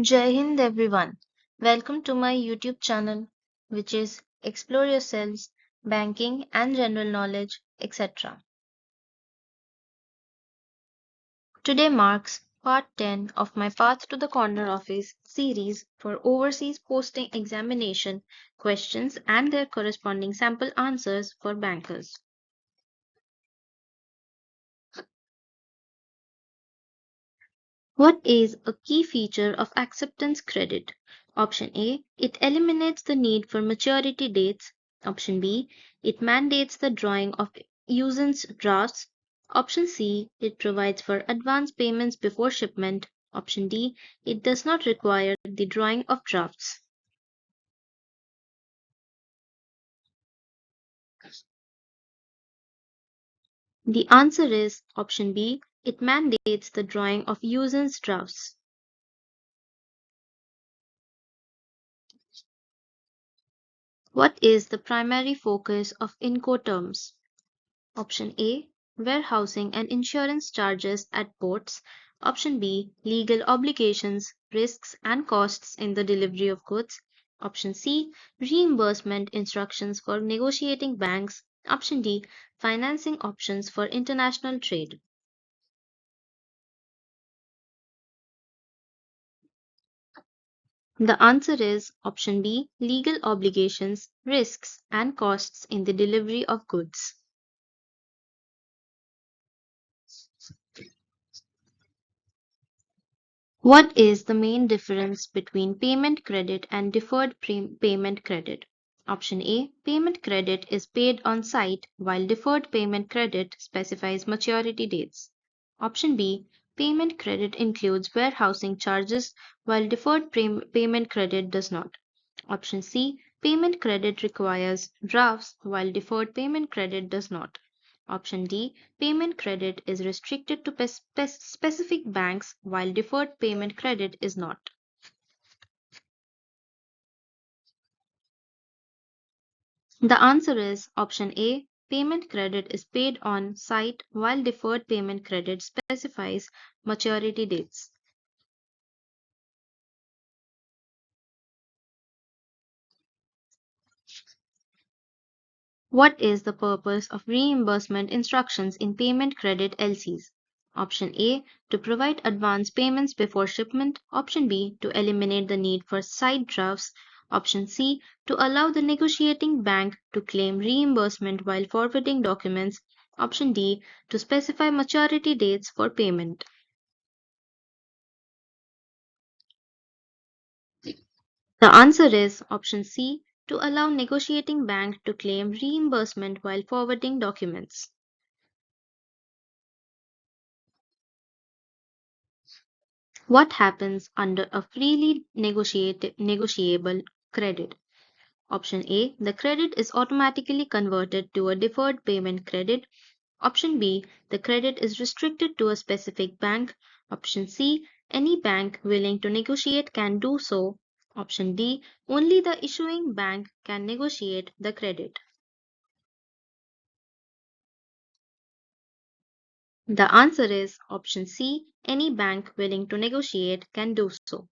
Jai Hind everyone. Welcome to my YouTube channel, which is Explore Yourselves, Banking and General Knowledge, etc. Today marks part 10 of my Path to the Corner Office series for overseas posting examination questions and their corresponding sample answers for bankers. What is a key feature of acceptance credit? Option A. It eliminates the need for maturity dates. Option B. It mandates the drawing of usance drafts. Option C. It provides for advance payments before shipment. Option D. It does not require the drawing of drafts. The answer is option B. It mandates the drawing of usance drafts. What is the primary focus of Incoterms? Option A. Warehousing and insurance charges at ports. Option B. Legal obligations, risks, and costs in the delivery of goods. Option C. Reimbursement instructions for negotiating banks. Option D. Financing options for international trade. The answer is option B. Legal obligations, risks, and costs in the delivery of goods. What is the main difference between payment credit and deferred payment credit? Option A. Payment credit is paid on site while deferred payment credit specifies maturity dates. Option B. Payment credit includes warehousing charges while deferred payment credit does not. Option C. Payment credit requires drafts while deferred payment credit does not. Option D. Payment credit is restricted to specific banks while deferred payment credit is not. The answer is option A. Payment credit is paid on site while deferred payment credit specifies maturity dates. What is the purpose of reimbursement instructions in payment credit LCs? Option A. To provide advance payments before shipment. Option B. To eliminate the need for side drafts. Option C. To allow the negotiating bank to claim reimbursement while forwarding documents. Option D. To specify maturity dates for payment. The answer is option C. To allow negotiating bank to claim reimbursement while forwarding documents. What happens under a freely negotiable credit? Option A. The credit is automatically converted to a deferred payment credit. Option B. The credit is restricted to a specific bank. Option C. Any bank willing to negotiate can do so. Option D. Only the issuing bank can negotiate the credit. The answer is option C. Any bank willing to negotiate can do so.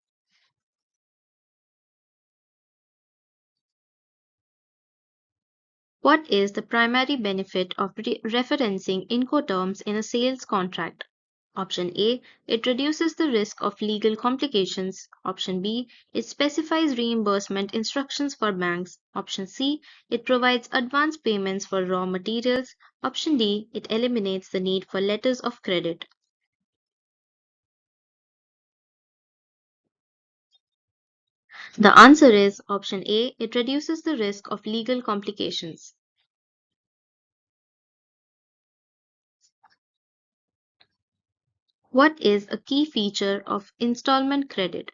What is the primary benefit of referencing Incoterms in a sales contract? Option A. It reduces the risk of legal complications. Option B. It specifies reimbursement instructions for banks. Option C. It provides advance payments for raw materials. Option D. It eliminates the need for letters of credit. The answer is option A. It reduces the risk of legal complications. What is a key feature of installment credit?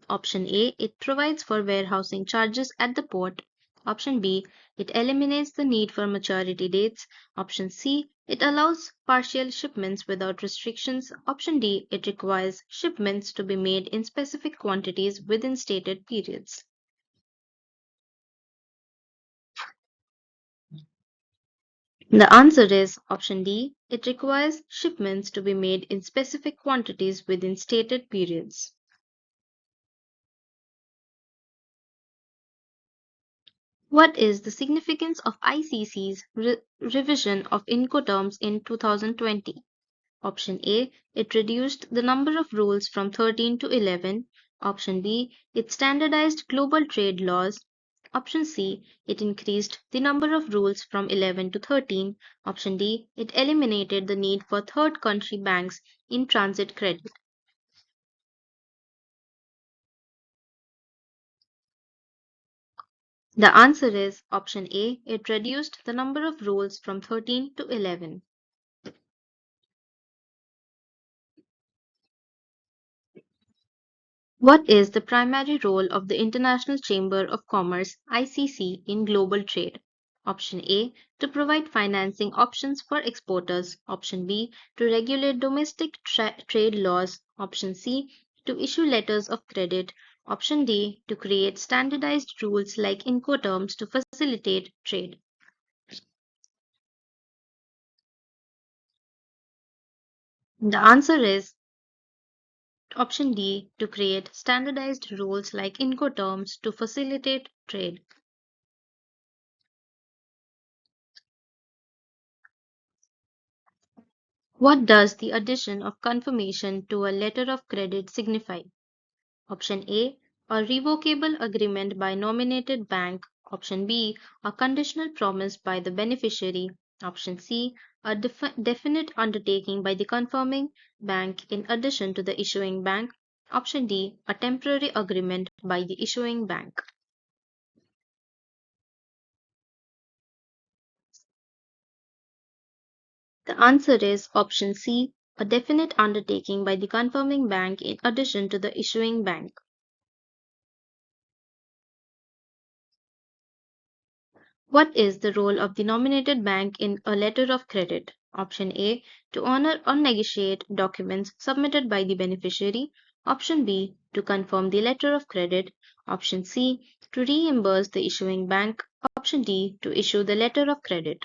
Option A. It provides for warehousing charges at the port. Option B. It eliminates the need for maturity dates. Option C. It allows partial shipments without restrictions. Option D. It requires shipments to be made in specific quantities within stated periods. The answer is option D. It requires shipments to be made in specific quantities within stated periods. What is the significance of ICC's revision of Incoterms in 2020? Option A, it reduced the number of rules from 13 to 11. Option B, it standardized global trade laws. Option C, it increased the number of rules from 11 to 13. Option D, it eliminated the need for third country banks in transit credit. The answer is option A, it reduced the number of rules from 13 to 11. What is the primary role of the International Chamber of Commerce (ICC) in global trade? Option A, to provide financing options for exporters. Option B, to regulate domestic trade laws. Option C, to issue letters of credit. Option D, to create standardized rules like Incoterms to facilitate trade. The answer is option D, to create standardized rules like Incoterms to facilitate trade. What does the addition of confirmation to a letter of credit signify? Option A, a revocable agreement by nominated bank. Option B, a conditional promise by the beneficiary. Option C, a definite undertaking by the confirming bank in addition to the issuing bank. Option D, a temporary agreement by the issuing bank. The answer is option C, a definite undertaking by the confirming bank in addition to the issuing bank. What is the role of the nominated bank in a letter of credit? Option A, to honor or negotiate documents submitted by the beneficiary. Option B, to confirm the letter of credit. Option C, to reimburse the issuing bank. Option D, to issue the letter of credit.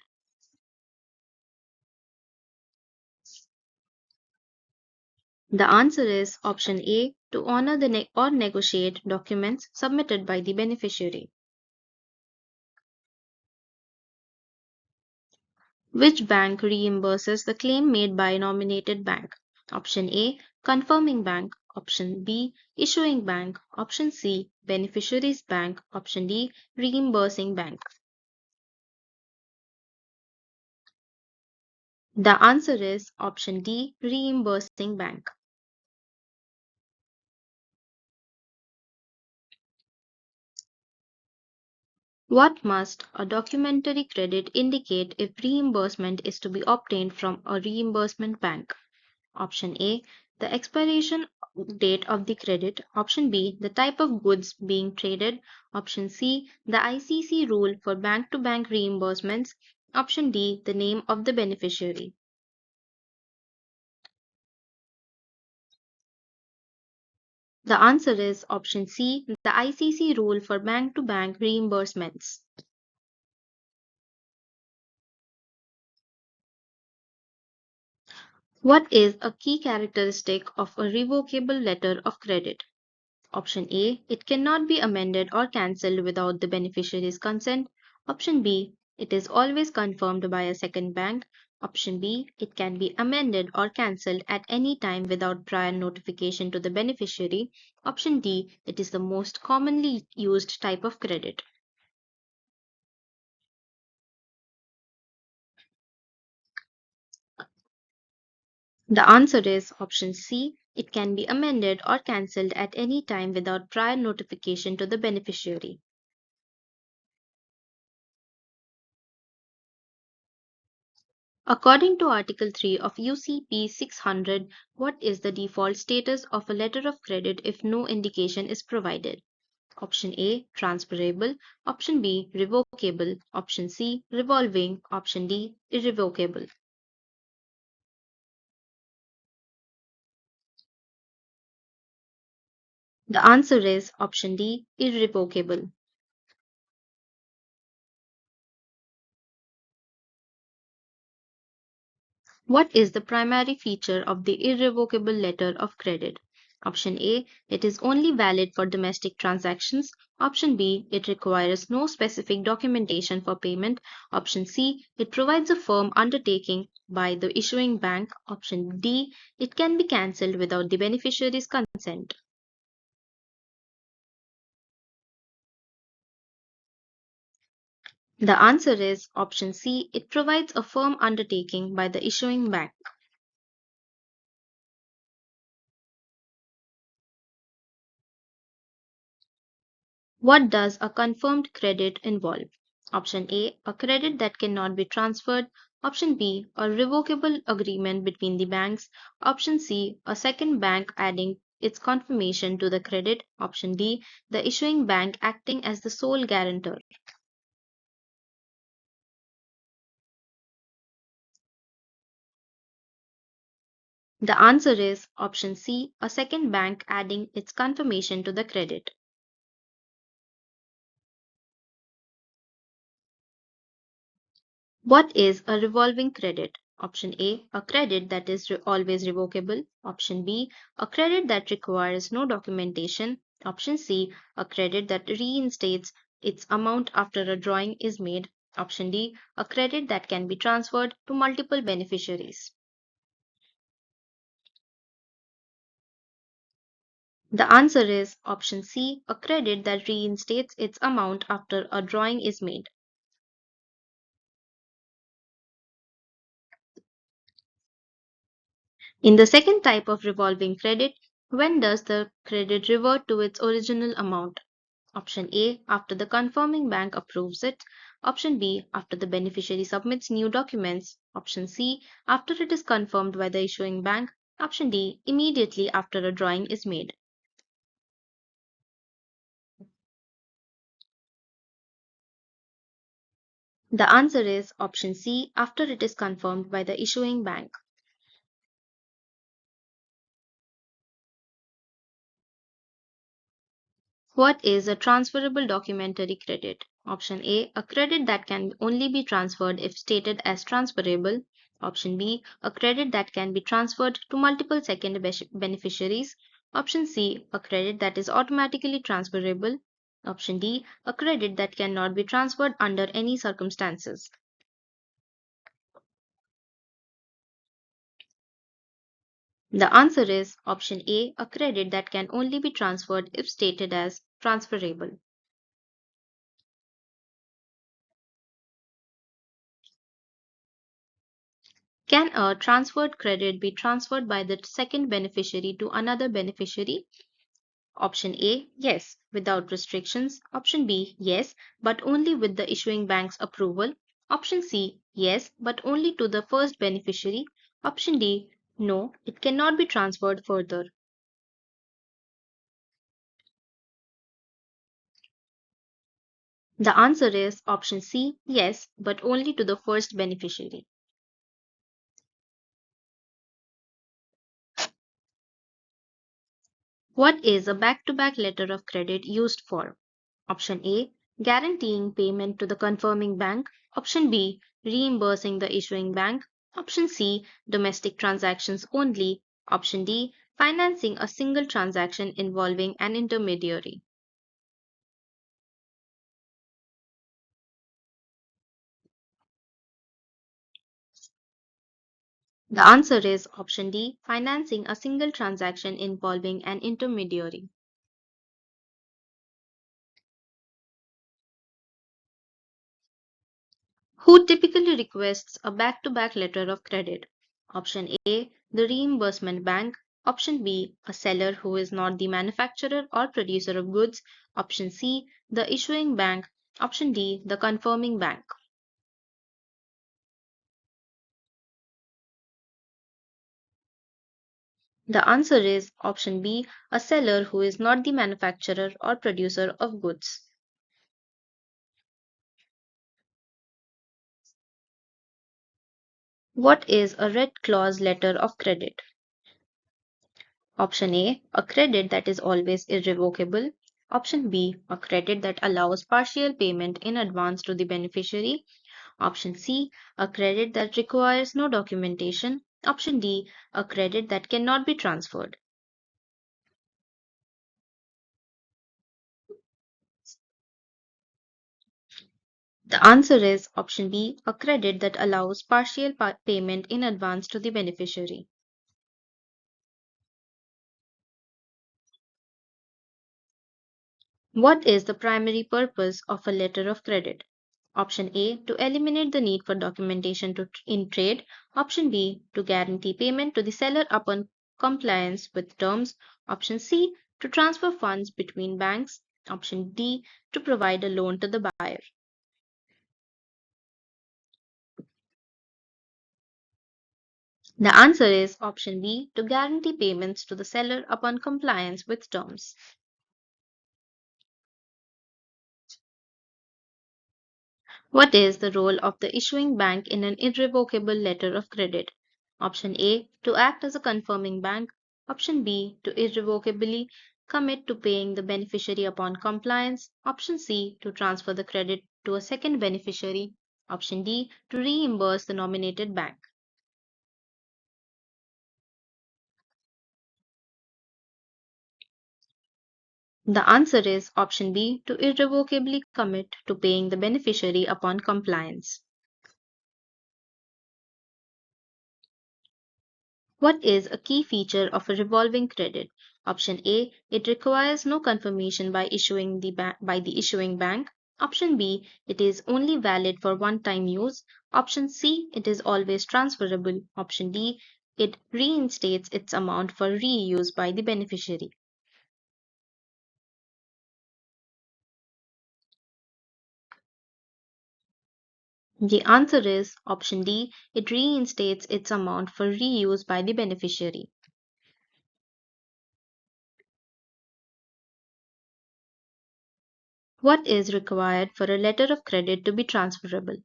The answer is option A, to honor or negotiate documents submitted by the beneficiary. Which bank reimburses the claim made by a nominated bank? Option A, confirming bank. Option B, issuing bank. Option C, beneficiary's bank. Option D, reimbursing bank. The answer is option D, reimbursing bank. What must a documentary credit indicate if reimbursement is to be obtained from a reimbursement bank? Option A, the expiration date of the credit. Option B, the type of goods being traded. Option C, the ICC rule for bank to bank reimbursements. Option D, the name of the beneficiary. The answer is option C, the ICC rule for bank to bank reimbursements. What is a key characteristic of a revocable letter of credit? Option A, it cannot be amended or cancelled without the beneficiary's consent. Option B, it is always confirmed by a second bank. Option B, it can be amended or cancelled at any time without prior notification to the beneficiary. Option D, it is the most commonly used type of credit. The answer is option C, it can be amended or cancelled at any time without prior notification to the beneficiary. According to Article 3 of UCP 600, what is the default status of a letter of credit if no indication is provided? Option A, transferable. Option B, revocable. Option C, revolving. Option D, irrevocable. The answer is option D, irrevocable. What is the primary feature of the irrevocable letter of credit? Option A, it is only valid for domestic transactions. Option B, it requires no specific documentation for payment. Option C, it provides a firm undertaking by the issuing bank. Option D, it can be cancelled without the beneficiary's consent. The answer is option C, it provides a firm undertaking by the issuing bank. What does a confirmed credit involve? Option A, a credit that cannot be transferred. Option B, a revocable agreement between the banks. Option C, a second bank adding its confirmation to the credit. Option D, the issuing bank acting as the sole guarantor. The answer is option C, a second bank adding its confirmation to the credit. What is a revolving credit? Option A, a credit that is always revocable. Option B, a credit that requires no documentation. Option C, a credit that reinstates its amount after a drawing is made. Option D, a credit that can be transferred to multiple beneficiaries. The answer is option C, a credit that reinstates its amount after a drawing is made. In the second type of revolving credit, when does the credit revert to its original amount? Option A, after the confirming bank approves it. Option B, after the beneficiary submits new documents. Option C, after it is confirmed by the issuing bank. Option D, immediately after a drawing is made. The answer is option C, after it is confirmed by the issuing bank. What is a transferable documentary credit? Option A, a credit that can only be transferred if stated as transferable. Option B, a credit that can be transferred to multiple second beneficiaries. Option C, a credit that is automatically transferable. Option D, a credit that cannot be transferred under any circumstances. The answer is option A, a credit that can only be transferred if stated as transferable. Can a transferred credit be transferred by the second beneficiary to another beneficiary? Option A, yes, without restrictions. Option B, yes, but only with the issuing bank's approval. Option C, yes, but only to the first beneficiary. Option D, no, it cannot be transferred further. The answer is option C, yes, but only to the first beneficiary. What is a back to back letter of credit used for? Option A, guaranteeing payment to the confirming bank. Option B, reimbursing the issuing bank. Option C, domestic transactions only. Option D, financing a single transaction involving an intermediary. The answer is option D, financing a single transaction involving an intermediary. Who typically requests a back to back letter of credit? Option A, the reimbursement bank. Option B, a seller who is not the manufacturer or producer of goods. Option C, the issuing bank. Option D, the confirming bank. The answer is option B, a seller who is not the manufacturer or producer of goods. What is a red clause letter of credit? Option A credit that is always irrevocable. Option B, a credit that allows partial payment in advance to the beneficiary. Option C, a credit that requires no documentation. Option D, a credit that cannot be transferred. The answer is option B, a credit that allows partial payment in advance to the beneficiary. What is the primary purpose of a letter of credit? Option A, to eliminate the need for documentation in trade. Option B, to guarantee payment to the seller upon compliance with terms. Option C, to transfer funds between banks. Option D, to provide a loan to the buyer. The answer is option B, to guarantee payments to the seller upon compliance with terms. What is the role of the issuing bank in an irrevocable letter of credit? Option A, to act as a confirming bank. Option B, to irrevocably commit to paying the beneficiary upon compliance. Option C, to transfer the credit to a second beneficiary. Option D, to reimburse the nominated bank. The answer is option B, to irrevocably commit to paying the beneficiary upon compliance. What is a key feature of a revolving credit? Option A, it requires no confirmation by the issuing bank. Option B, it is only valid for one-time use. Option C, it is always transferable. Option D, it reinstates its amount for reuse by the beneficiary. The answer is option D, it reinstates its amount for reuse by the beneficiary. What is required for a letter of credit to be transferable?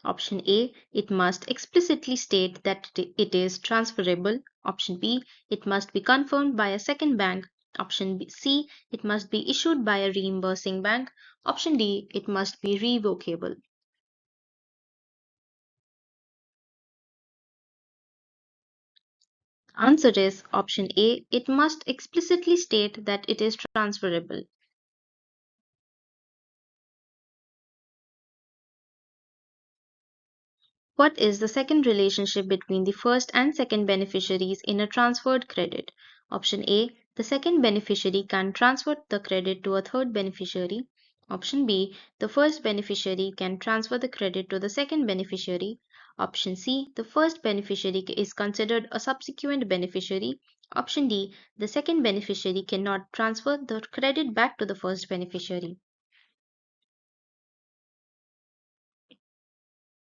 Option A, it must explicitly state that it is transferable. Option B, it must be confirmed by a second bank. C, it must be issued by a reimbursing bank. Option D, it must be revocable. Answer is option A, it must explicitly state that it is transferable. What is the second relationship between the first and second beneficiaries in a transferred credit? Option A, the second beneficiary can transfer the credit to a third beneficiary. Option B, the first beneficiary can transfer the credit to the second beneficiary. Option C, the first beneficiary is considered a subsequent beneficiary. Option D, the second beneficiary cannot transfer the credit back to the first beneficiary.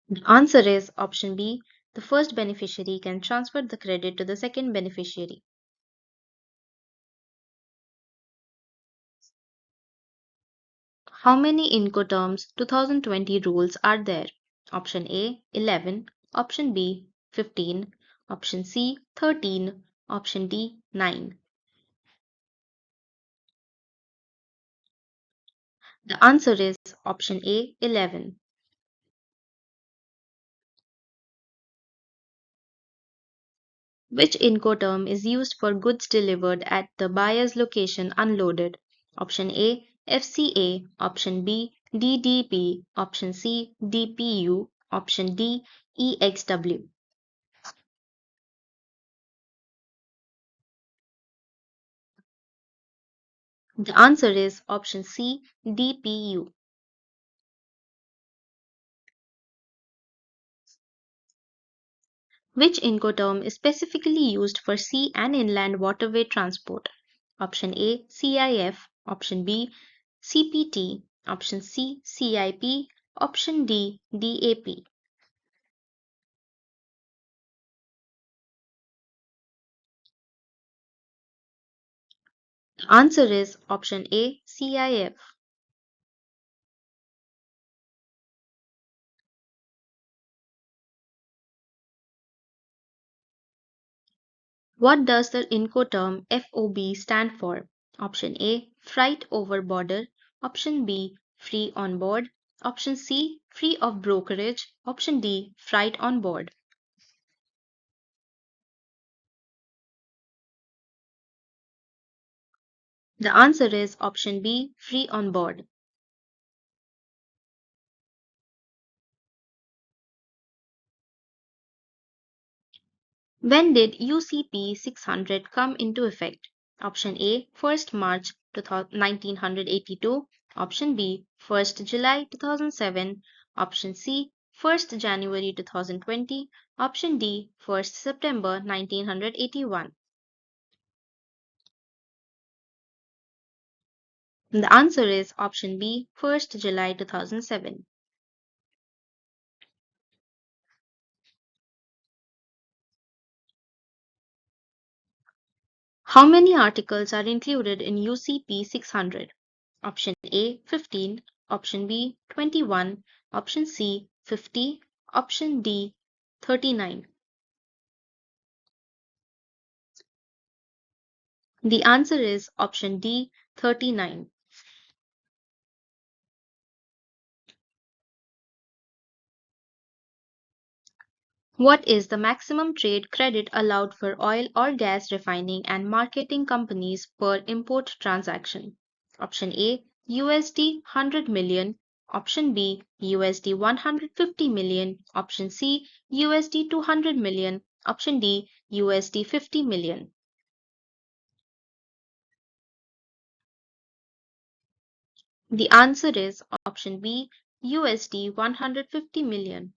The answer is option B. The first beneficiary can transfer the credit to the second beneficiary. How many Incoterms 2020 rules are there? Option A 11, option B 15, option C 13, option D 9. The answer is option A 11. Which Incoterm is used for goods delivered at the buyer's location unloaded? Option A FCA, option B DDP, option C DPU, option D EXW. The answer is option C DPU. Which Incoterm is specifically used for sea and inland waterway transport? Option A CIF, option B CPT, option C CIP, option D DAP. The answer is option A CIF. What does the Incoterm FOB stand for? Option A freight over border, option B free on board, option C free of brokerage, option D freight on board. The answer is option B free on board. When did UCP 600 come into effect? Option A 1st March 1982, Option B 1st July 2007, Option C 1st January 2020, Option D 1st September 1981. The answer is Option B 1st July 2007. How many articles are included in UCP 600? Option A 15, Option B 21, Option C 50, Option D 39. The answer is Option D 39. What is the maximum trade credit allowed for oil or gas refining and marketing companies per import transaction? Option A USD 100 million, Option B USD 150 million, Option C USD 200 million, Option D USD 50 million. The answer is Option B USD 150 million.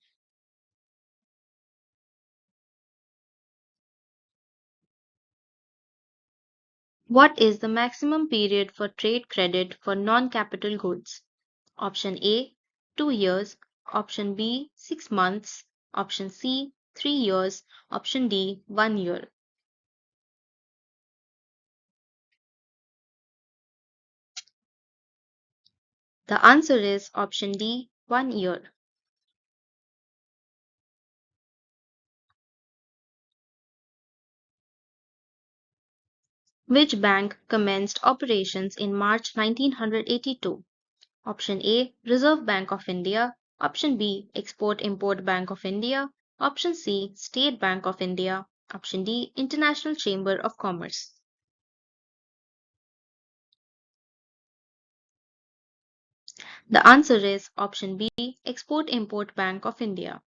What is the maximum period for trade credit for non-capital goods? Option A 2 years, Option B 6 months, Option C 3 years, Option D 1 year. The answer is Option D 1 year. Which bank commenced operations in March 1982? Option A Reserve Bank of India, Option B Export-Import Bank of India, Option C State Bank of India, Option D International Chamber of Commerce. The answer is Option B Export-Import Bank of India.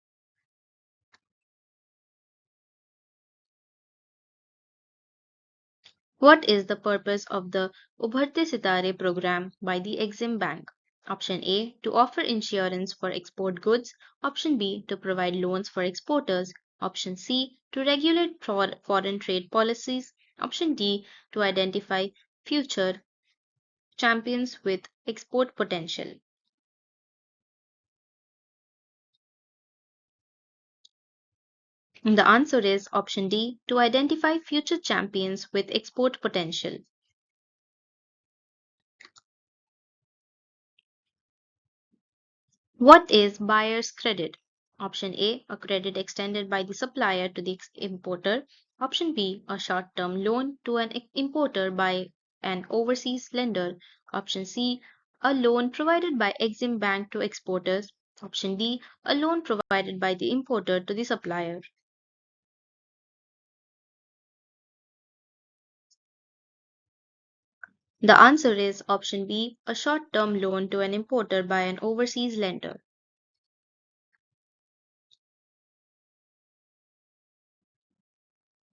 What is the purpose of the Ubharte Sitare program by the Exim Bank? Option A to offer insurance for export goods, Option B to provide loans for exporters, Option C to regulate foreign trade policies, Option D to identify future champions with export potential. The answer is Option D to identify future champions with export potential. What is buyer's credit? Option A, a credit extended by the supplier to the importer. Option B, a short-term loan to an importer by an overseas lender. Option C, a loan provided by Exim Bank to exporters. Option D, a loan provided by the importer to the supplier. The answer is Option B, a short-term loan to an importer by an overseas lender.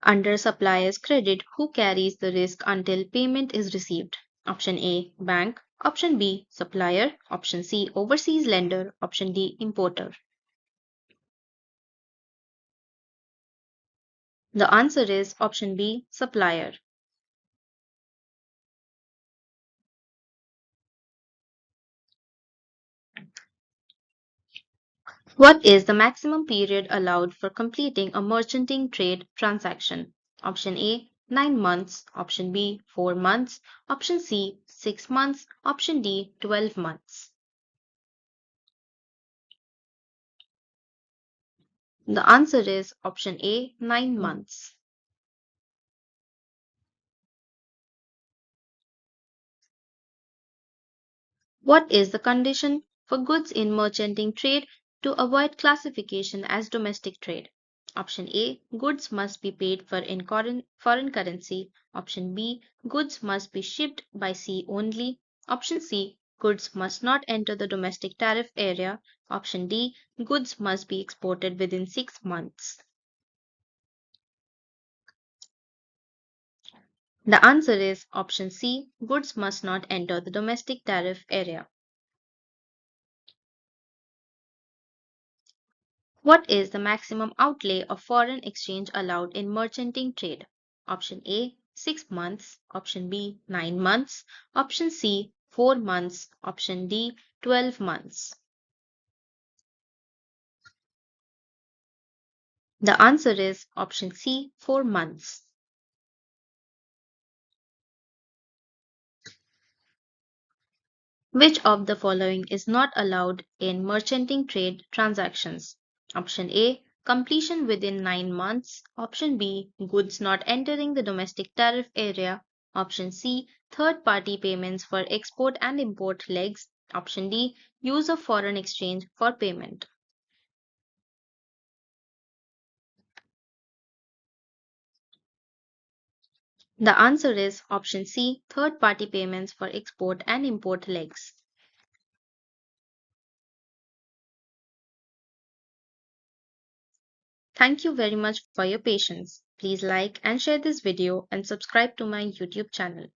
Under supplier's credit, who carries the risk until payment is received? Option A, bank. Option B, supplier. Option C, overseas lender. Option D, importer. The answer is Option B, supplier. What is the maximum period allowed for completing a merchanting trade transaction? Option A, 9 months. Option B, 4 months. Option C, 6 months. Option D, 12 months. The answer is Option A, 9 months. What is the condition for goods in merchanting trade to avoid classification as domestic trade? Option A. Goods must be paid for in foreign currency. Option B. Goods must be shipped by sea only. Option C. Goods must not enter the domestic tariff area. Option D. Goods must be exported within 6 months. The answer is option C. Goods must not enter the domestic tariff area. What is the maximum outlay of foreign exchange allowed in merchanting trade? Option A 6 months, option B 9 months, option C 4 months, option D 12 months. The answer is option C 4 months. Which of the following is not allowed in merchanting trade transactions? Option A completion within 9 months, option B goods not entering the domestic tariff area, option C third party payments for export and import legs, option D use of foreign exchange for payment. The answer is option C third party payments for export and import legs. Thank you very much for your patience. Please like and share this video and subscribe to my YouTube channel.